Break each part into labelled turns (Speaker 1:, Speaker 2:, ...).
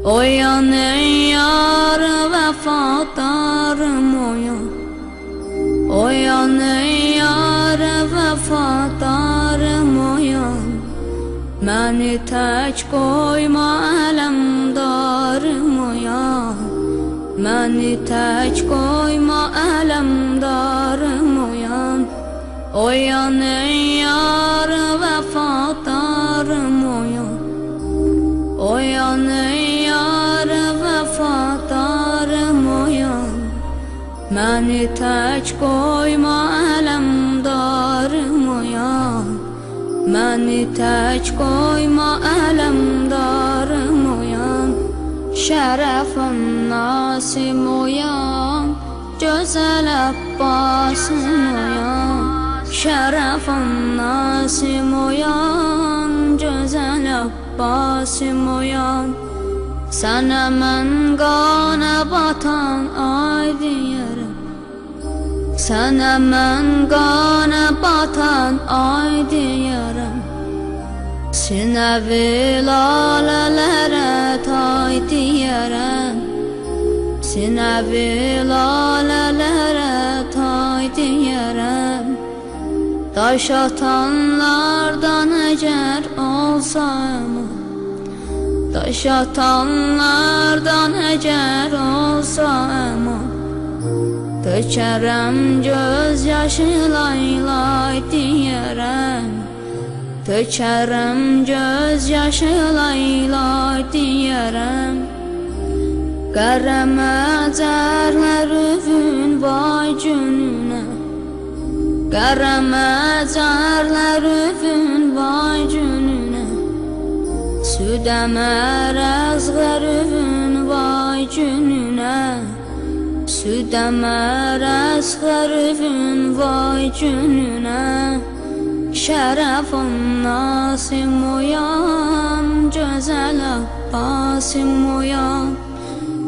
Speaker 1: Oyan ey yar vefadarım oyan. Oyan ey yar vefadarım oyan. Məni tək qoyma ələmdarım oyan. Məni tək qoyma ələmdarım oyan. Oyan ey yar vefadarım oyan. Oyan ey yar vefadarım oyan. Məni tək qoyma ələmdarım oyan. Məni tək qoyma ələmdarım oyan. Şərəfim Nasim oyan. Gözəl Abbasım oyan. Şərəfim Nasim oyan. Gözəl Abbasım oyan. Sənə mən qana batan ay deyərəm. Sənə mən qana batan ay deyərəm. Sinəvi lalələrə tay deyərəm. Sinəvi lalələrə tay deyərəm. Daş atanlardan əgər olsam, daş atanlardan əgər olsam, tökərəm göz yaşı lay lay deyərəm. Tökərəm göz yaşı lay lay deyərəm. Qərəmə cərlər övün vay gününə. Qərəmə cərlər övün vay gününə. Südəmər əzğər övün vay gününə. Südəmər əzğər övün vay gününə. Şərəfim Nasim oyan. Gözəl Abbasım oyan.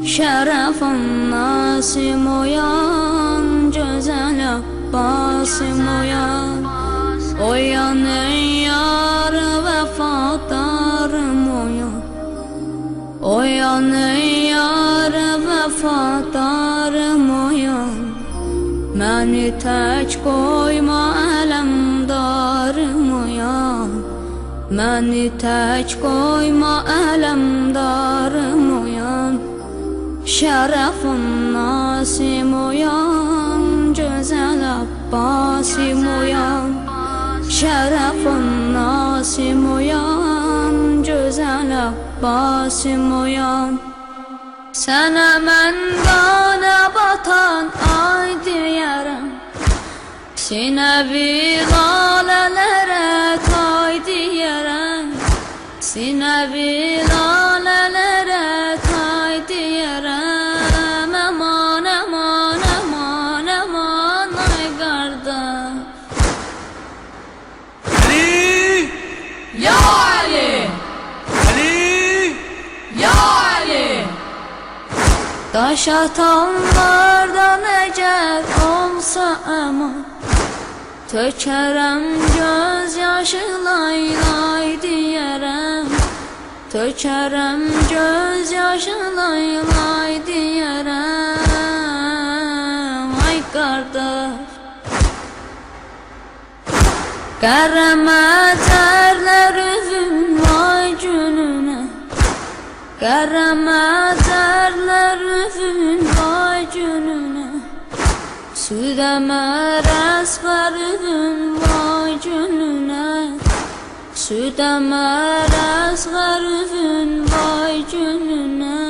Speaker 1: Şərəfim Nasim oyan. Gözəl Abbasım oyan. Oyan ey yar vefadarım oyan. Oyan ey yar vefadarım oyan. Məni tək qoyma ələmdarım oyan. Məni tək qoyma ələmdarım oyan. Şərəfim Nasim oyan. Gözəl Abbasım oyan. Şərəfim Nasim oyan. Gözəl Abbasım oyan. Sənə mən qana batan ay deyərəm. Sinəvi lalələrə tay deyərəm. Sinəvi lalələrə tay deyərəm. Aman aman aman aman ay qardaş.
Speaker 2: Ali!
Speaker 1: Ya Ali!
Speaker 2: Ali!
Speaker 1: Ya Ali! Daş atanlardan əgər olsa əman, tökərəm göz yaşı lay lay deyərəm. Tökərəm göz yaşı lay lay deyərəm. Ay qardaş. Qərəmə cərlər övün vay gününə. Qərəmə cərlər övün vay gününə. Südəmər əzğər övün vay gününə. Südəmər əzğər övün vay gününə.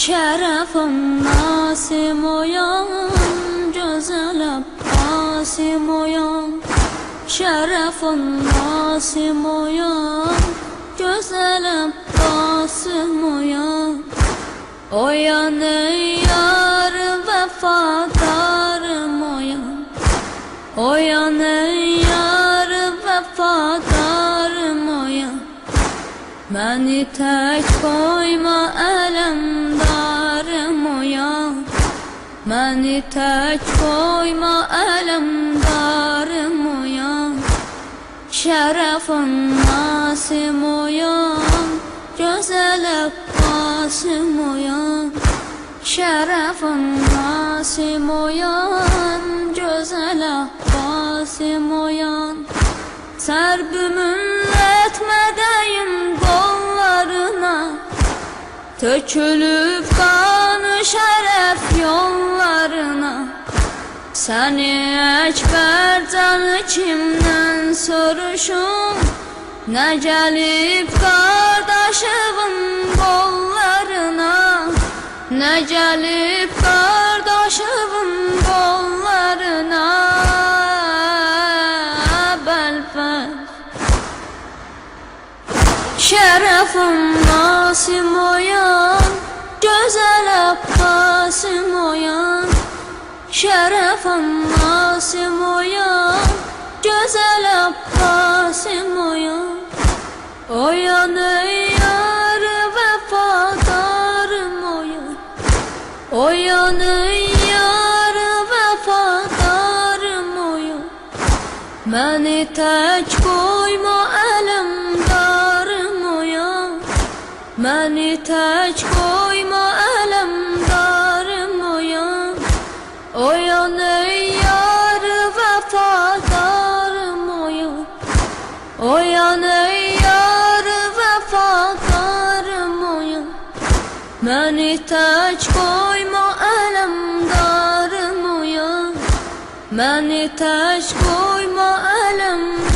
Speaker 1: Şərəfim Nasim oyan. Gözəl Abbasım oyan. Şərəfim Nasim oyan. Gözəl Abbasım oyan. Oyan ey yar vefadarım oyan. Oyan ey yar vefadarım oyan. Məni tək qoyma ələmdarım oyan. Məni tək qoyma ələmdarım oyan. Şərəfim Nasim oyan. Gözəl Abbasım Nasim uyan, şerefin Nasim uyan, güzel Abbasim uyan. Serbümün etmedeyim kollarına, tökülüp kanı şeref yollarına. Seni ekber canı kimden soruşum, ne gelip kardeşimin kollarına, ne gelip kardeşimin kollarına. Belfast şerefim Nasim uyan, güzel Abbasim uyan. Şerefim Nasim uyan, güzel Abbasim uyan. Uyan ey yar vefadarım uyan, uyan ey yar vefadarım uyan. Beni tek koyma elemdarım uyan, beni tek koyma elemdarım uyan. Uyan ey yar vefadarım uyan, uyan ey yar vefadarım uyan. Beni tek koyma elemdarım uyan, beni tek koyma elemdarım.